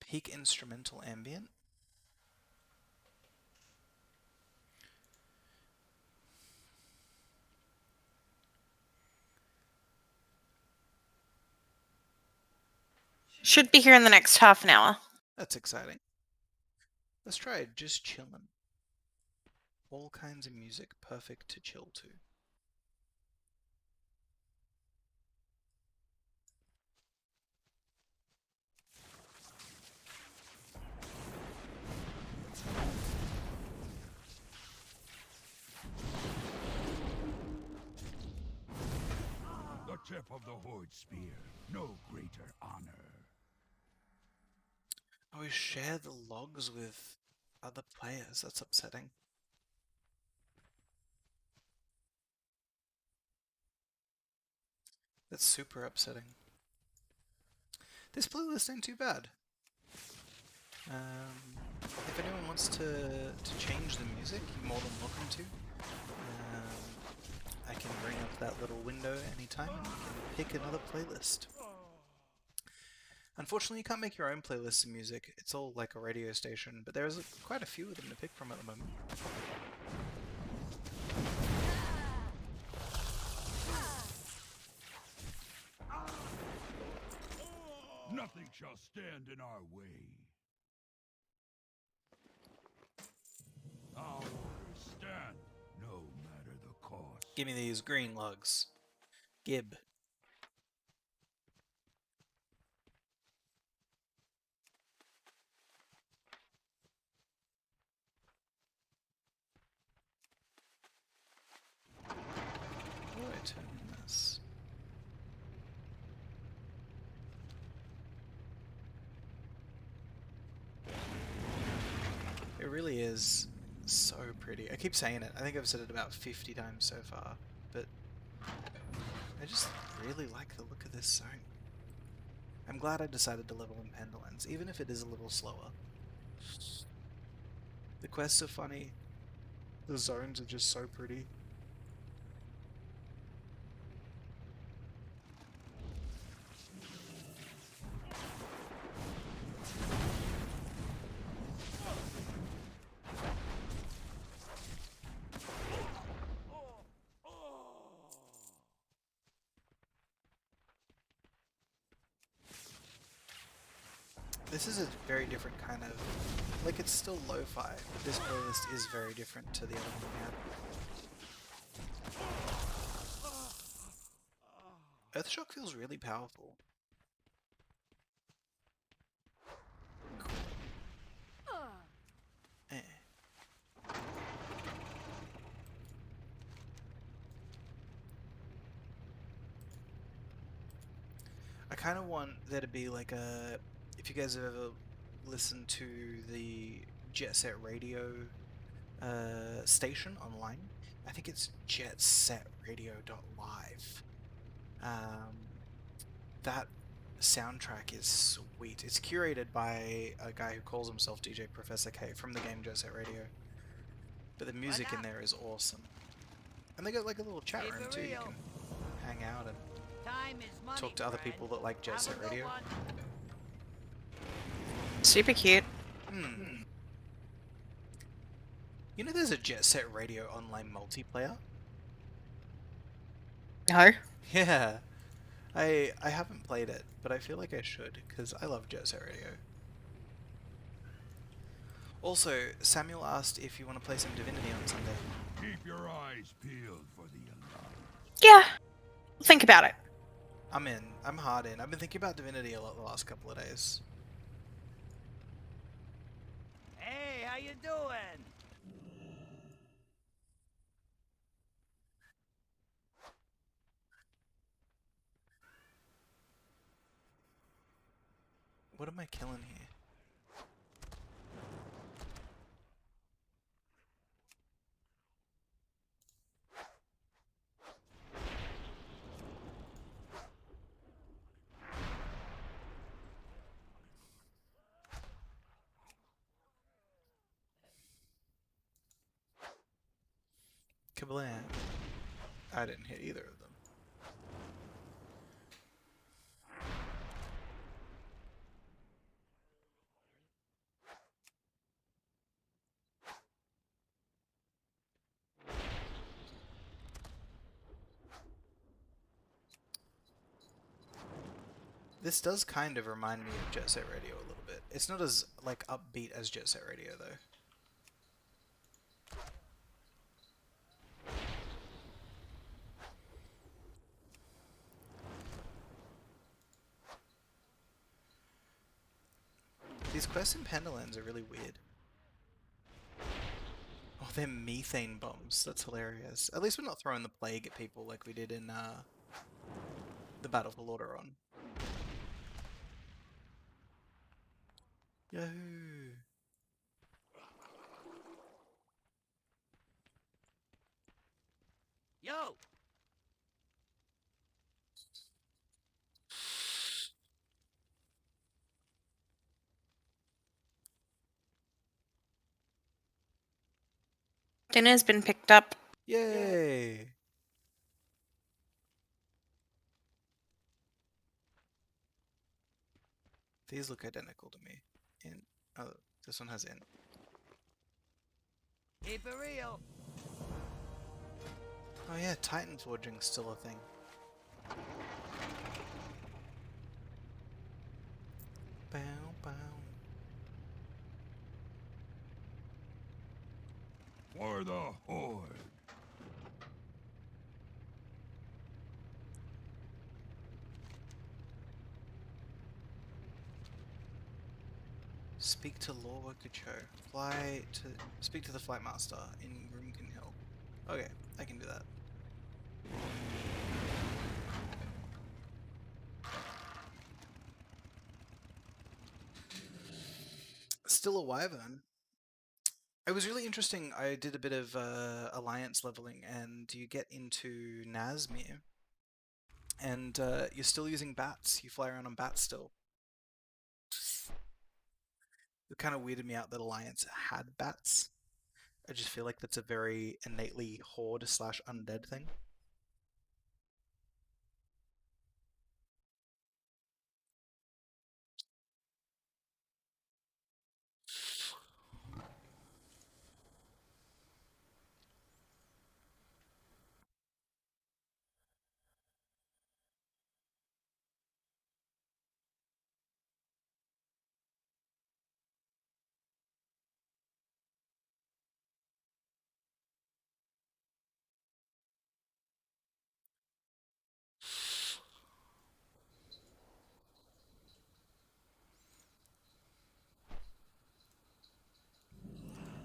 Peak instrumental ambient. Should be here in the next half an hour. That's exciting. Let's try it. Just chillin'. All kinds of music, perfect to chill to. The tip of the Horde spear, no greater honor. Oh, we share the logs with other players. That's upsetting. That's super upsetting. This playlist ain't too bad. If anyone wants to change the music, you're more than welcome to. I can bring up that little window anytime and you can pick another playlist. Unfortunately, you can't make your own playlists of music. It's all like a radio station, but there's quite a few of them to pick from at the moment. Nothing shall stand in our way. Our orders stand, no matter the cost. Give me these green logs. Gib. Right, this. It really is so pretty. I keep saying it. I think I've said it about 50 times so far, but I just really like the look of this zone. I'm glad I decided to level in Panda Leveling, even if it is a little slower. The quests are funny. The zones are just so pretty. This is a very different kind of... Like, it's still lo-fi, but this playlist is very different to the other one we had. Earthshock feels really powerful. Eh. I kind of want there to be like a... If you guys have ever listened to the Jet Set Radio station online, I think it's jetsetradio.live. That soundtrack is sweet. It's curated by a guy who calls himself DJ Professor K from the game Jet Set Radio. But the music in there is awesome. And they got like a little chat room too. You can hang out and talk to other people that like Jet Set Radio. Super cute. You know there's a Jet Set Radio online multiplayer? No. Yeah. I haven't played it, but I feel like I should, because I love Jet Set Radio. Also, Samuel asked if you want to play some Divinity on Sunday. Keep your eyes peeled for the alarm. Yeah. Think about it. I'm in. I'm hard in. I've been thinking about Divinity a lot the last couple of days. Hey, how you doing? What am I killing here? Kablam. I didn't hit either of them. This does kind of remind me of Jet Set Radio a little bit. It's not as like upbeat as Jet Set Radio though. These quests in Panda Lands are really weird. Oh, they're methane bombs. That's hilarious. At least we're not throwing the plague at people like we did in the Battle for Lordaeron. Yahoo! Yo! Dinner's been picked up. Yay! These look identical to me. Oh, this one has in. Keep it real. Oh yeah, Titan forging's still a thing. Bow, bow. For the Horde. Speak to Lord Kucho. Speak to the Flight Master in Roomkin Hill. Okay, I can do that. Still a Wyvern. It was really interesting. I did a bit of alliance leveling, and you get into Nazmir, and you're still using bats. You fly around on bats still. It kind of weirded me out that Alliance had bats. I just feel like that's a very innately Horde / undead thing.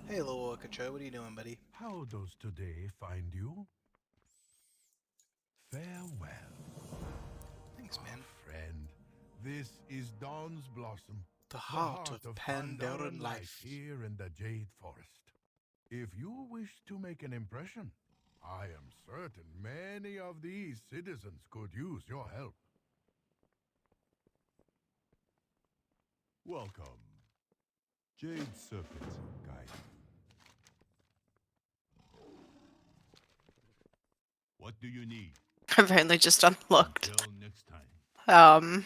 Hey, little Orcacho, what are you doing, buddy? How does today find you? Farewell. Thanks, man. Friend, this is Dawn's Blossom, The heart of Pandaren life. here in the Jade Forest. If you wish to make an impression, I am certain many of these citizens could use your help. Welcome. Jade Serpent Guide. What do you need? I've only just unlocked Until next time.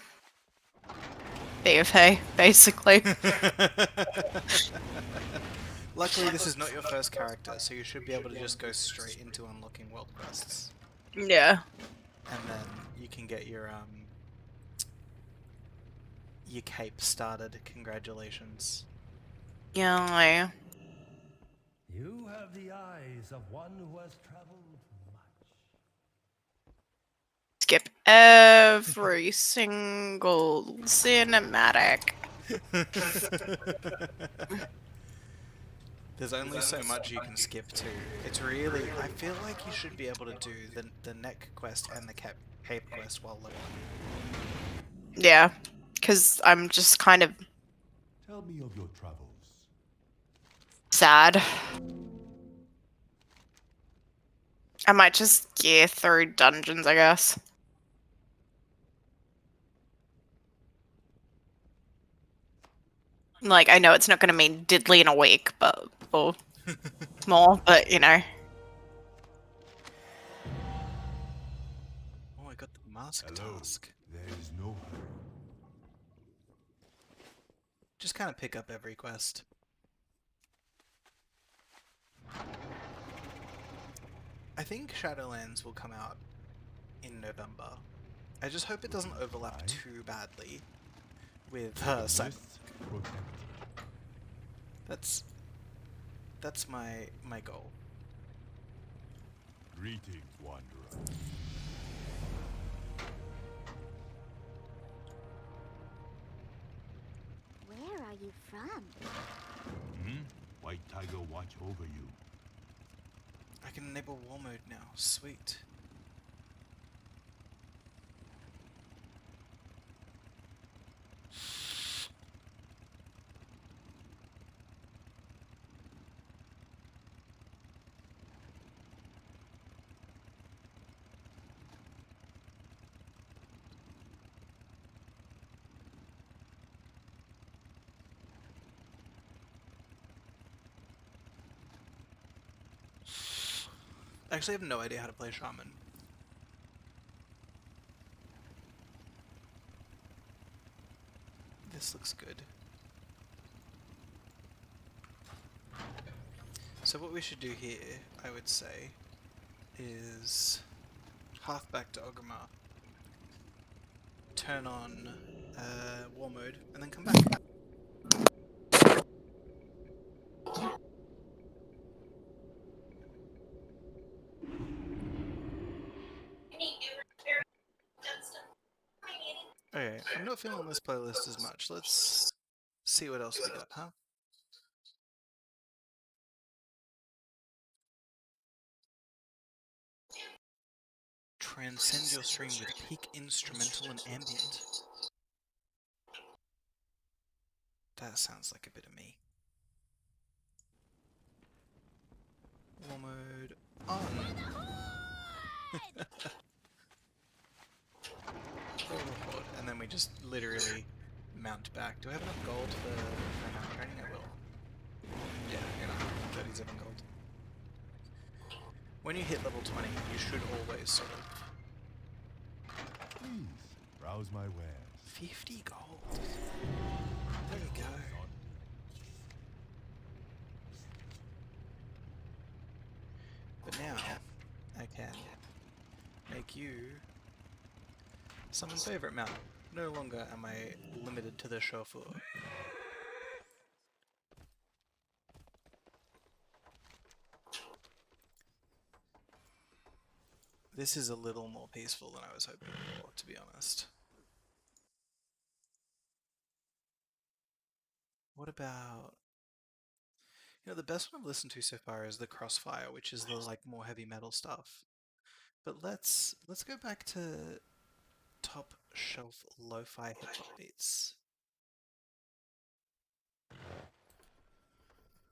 BFA, basically. Luckily, this is not your first character, so you should be able to just go straight into unlocking world quests, Yeah. and then you can get your cape started. Congratulations. Yeah. You have the eyes of one who has traveled much. Skip every single cinematic. There's only so much you can skip to. It's really... I feel like you should be able to do the neck quest and the cape quest while leveling. Yeah. because I'm just kind of Tell me of your travels. sad. I might just gear through dungeons, I guess. Like, I know it's not going to mean diddly in a week, but or more, but you know. Oh, I got the mask Hello. task. There is no hurry. Just kind of pick up every quest. I think Shadowlands will come out in November. I just hope it doesn't overlap too badly with Cyberpunk. That's my goal. Greetings, wanderer. Where are you from? White Tiger watch over you. I can enable war mode now. Sweet. I actually have no idea how to play Shaman. This looks good. So what we should do here, I would say, is half back to Ogrima, turn on war mode, and then come back. Okay, I'm not feeling this playlist as much. Let's see what else we got, huh? Transcend your stream with peak instrumental and ambient. That sounds like a bit of me. War mode on. And then we just literally mount back. Do I have enough gold for mount training? I will. Yeah, enough. 37 gold. When you hit level 20, you should always sort of... Please, browse my wares. 50 gold. There you go. But now, I can make you someone's favorite mount. No longer am I limited to the chauffeur. This is a little more peaceful than I was hoping for, to be honest. What about... You know, the best one I've listened to so far is the Crossfire, which is the, like, more heavy metal stuff. But let's go back to top shelf lo-fi hip-hop beats.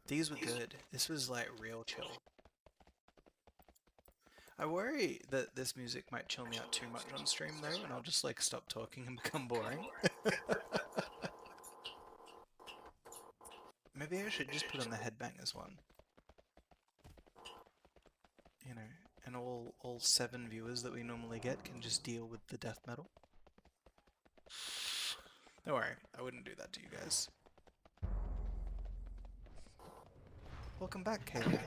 These were good. This was, like, real chill. I worry that this music might chill me out too much on stream, though, and I'll just, like, stop talking and become boring. Maybe I should just put on the Headbangers one. You know, and all 7 viewers that we normally get can just deal with the death metal. Don't worry, I wouldn't do that to you guys. Welcome back, Kaylee.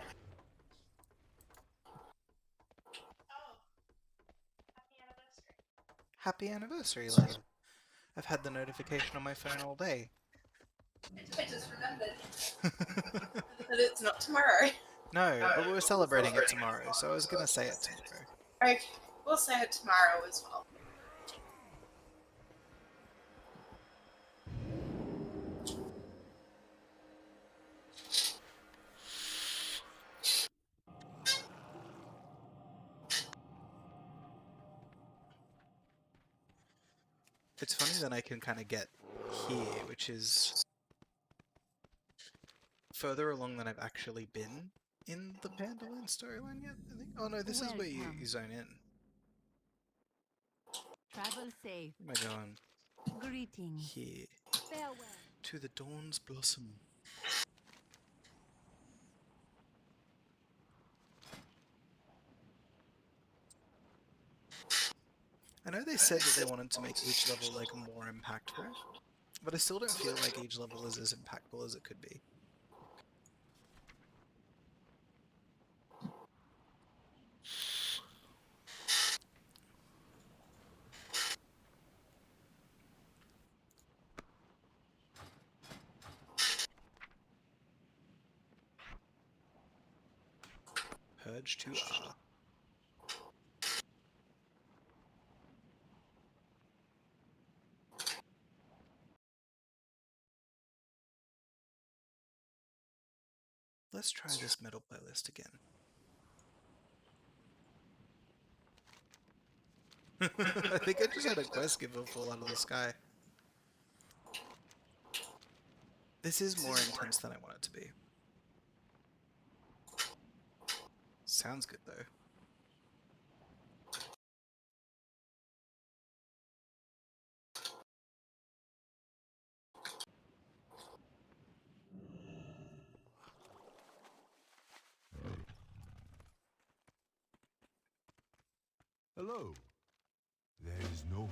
Happy anniversary, love. I've had the notification on my phone all day. I just remembered that it's not tomorrow. No, but we're celebrating it tomorrow, so I was gonna say it tomorrow. Okay, we'll say it tomorrow as well. it's funny that I can kind of get here, which is further along than I've actually been in the Panda Leveling storyline yet, I think. Oh no, this is where you Welcome. zone in. Travel safe. Where am I going? Greetings. Here. Farewell. To the Dawn's Blossom. I know they said that they wanted to make each level like more impactful, but I still don't feel like each level is as impactful as it could be. Purge to R. Let's try this metal playlist again. I think I just had a quest giver fall out of the sky. This is more intense than I want it to be. Sounds good though. Hello. There is no hope.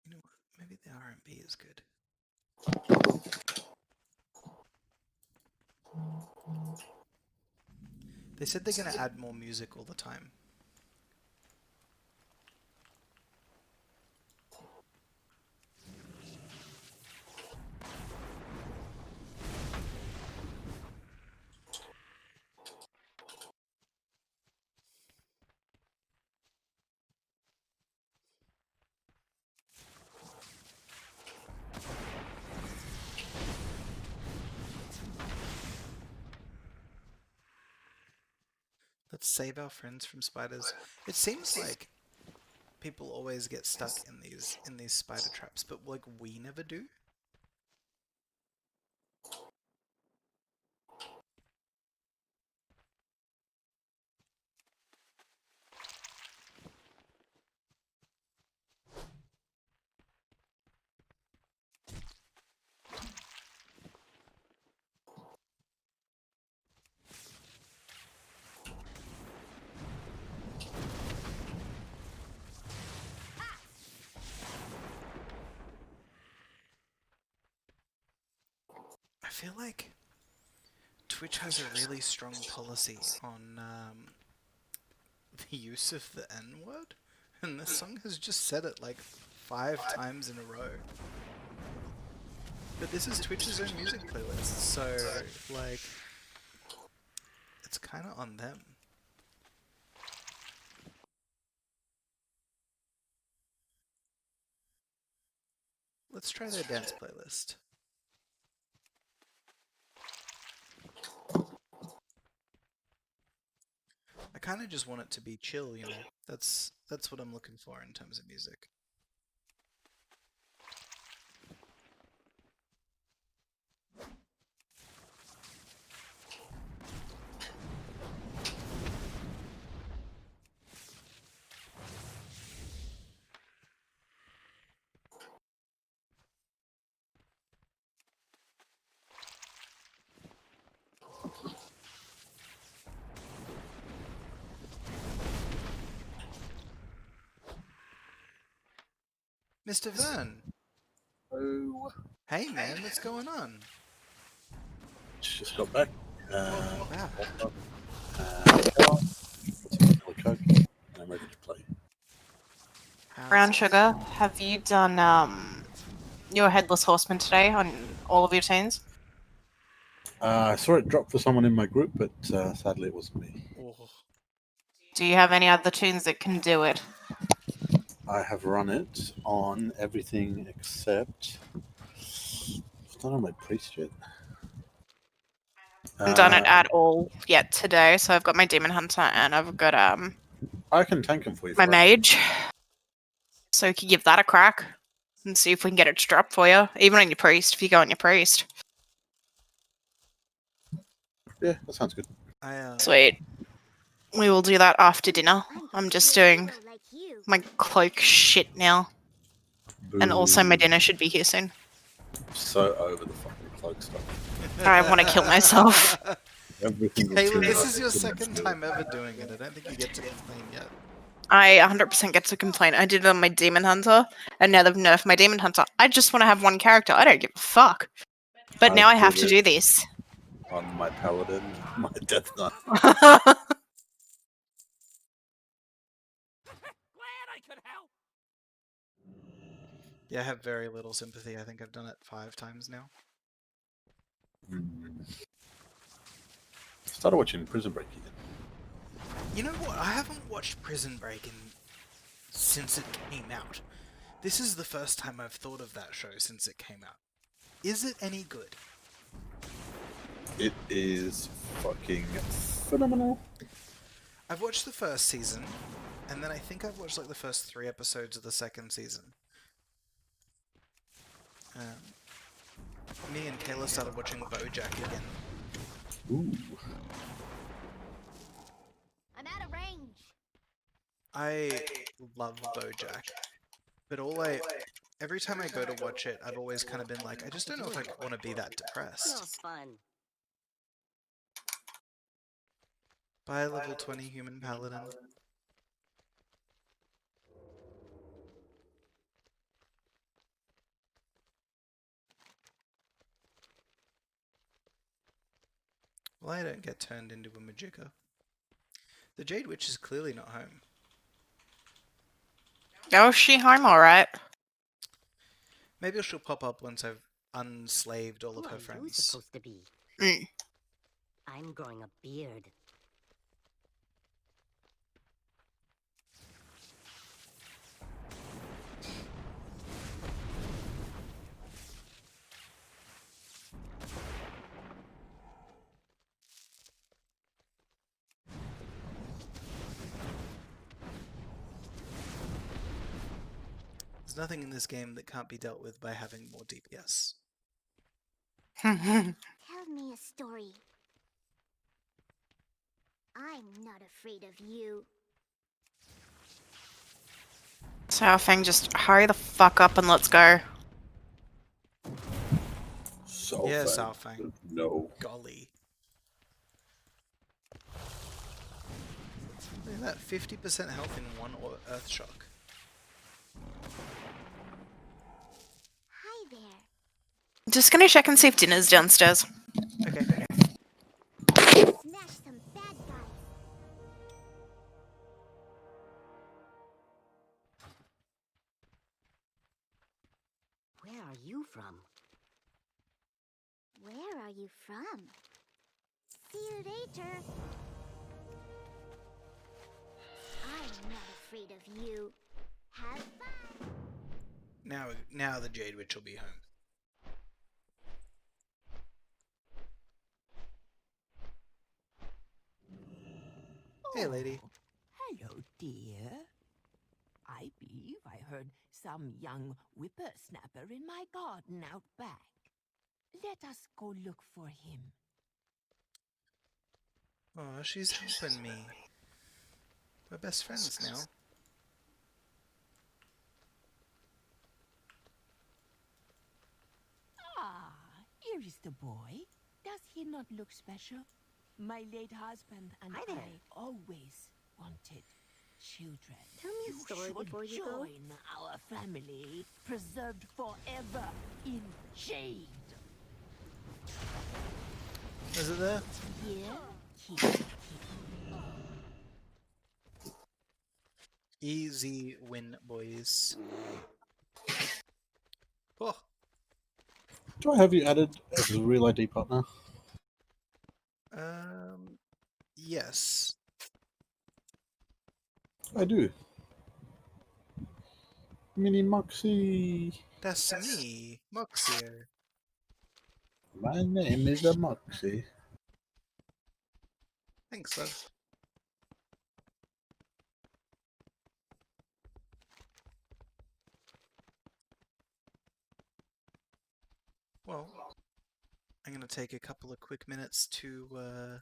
You know what? Maybe the R&B is good. They said they're going to add more music all the time. Let's save our friends from spiders. It seems like people always get stuck in these spider traps, but like we never do. I feel like Twitch has a really strong policy on the use of the N-word, and this song has just said it like 5 times in a row. But this is Twitch's own music playlist, so like it's kind of on them. Let's try their dance playlist. I kind of just want it to be chill, you know. That's what I'm looking for in terms of music. Mr. Vern. Oh, Hey man, what's going on? just got back. Wow. Coke, and I'm ready to play. Brown Sugar, have you done your Headless Horseman today on all of your tunes? I saw it drop for someone in my group, but sadly it wasn't me. Oh. Do you have any other tunes that can do it? I have run it on everything except... I've done on my priest yet. haven't done it at all yet today, so I've got my Demon Hunter and I've got I can tank him for you. my mage. So you can give that a crack and see if we can get it to drop for you, even on your priest, if you go on your priest. Yeah, that sounds good. Sweet. We will do that after dinner. I'm just doing my cloak shit now. And also my dinner should be here soon. So over the fucking cloak stuff. I want to kill myself. Caleb, this is your second time ever doing it. I don't think you get to complain yet. I 100% get to complain. I did it on my Demon Hunter, and now they've nerfed my Demon Hunter. I just want to have one character. I don't give a fuck. But now I have to do this. On my Paladin, my Death Knight. Yeah, I have very little sympathy. I think I've done it 5 times now. Started watching Prison Break again. You know what? I haven't watched Prison Break since it came out. This is the first time I've thought of that show since it came out. Is it any good? It is fucking phenomenal. I've watched the first season, and then I think I've watched like the first 3 episodes of the second season. Me and Kayla started watching BoJack again. Ooh. I'm out of range. I love BoJack, but every time I go to watch it, I've always kind of been like, I just don't know if I want to be that depressed. Fun. Bye, level 20 human paladin. Well, I don't get turned into a Magicka. The Jade Witch is clearly not home. Oh, is she home alright? Maybe she'll pop up once I've unslaved all of her friends. Supposed to be? I'm growing a beard. There's nothing in this game that can't be dealt with by having more DPS. Tell me a story. I'm not afraid of you. Southing, just hurry the fuck up and let's go. Yeah, Southang. No. Golly. Look at that, 50% health in one Earth Shock. Hi there. Just gonna check and see if dinner's downstairs. Okay. Smash some bad guys. Where are you from? Where are you from? See you later. I'm not afraid of you. Have fun. Now the Jade Witch will be home. Hey, lady. Hello, dear. I believe I heard some young whippersnapper in my garden out back. Let us go look for him. Oh, she's helping me. We're best friends now. Ah, here is the boy. Does he not look special? My late husband and Hi there. I always wanted children. Tell me a story before you go. Join our family, preserved forever in shade. Is it there? Yeah. Easy win, boys. Oh, Do I have you added as a real ID partner? yes. I do. Mini Moxie. That's me, Moxie. My name is a Moxie. Thanks, love. Well, I'm gonna take a couple of quick minutes to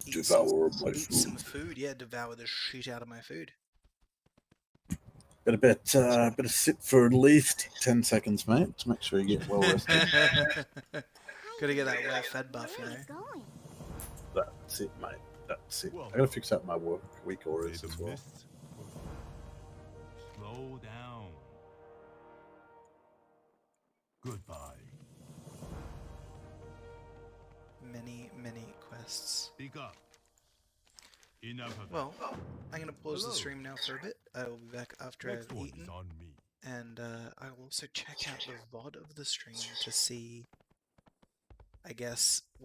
eat some food. Yeah, devour the shit out of my food. Got a bit of sit for at least 10 seconds, mate, to make sure you get well rested. Gotta get that well-fed buff, you know. Going. That's it, mate. That's it. I gotta fix up my week orders as well. Slow down. Goodbye. Many quests. Speak up. Enough of Well, I'm gonna pause the stream now for a bit. I will be back after Next I've one eaten, is on me. and I will also check out the VOD of the stream to see, I guess,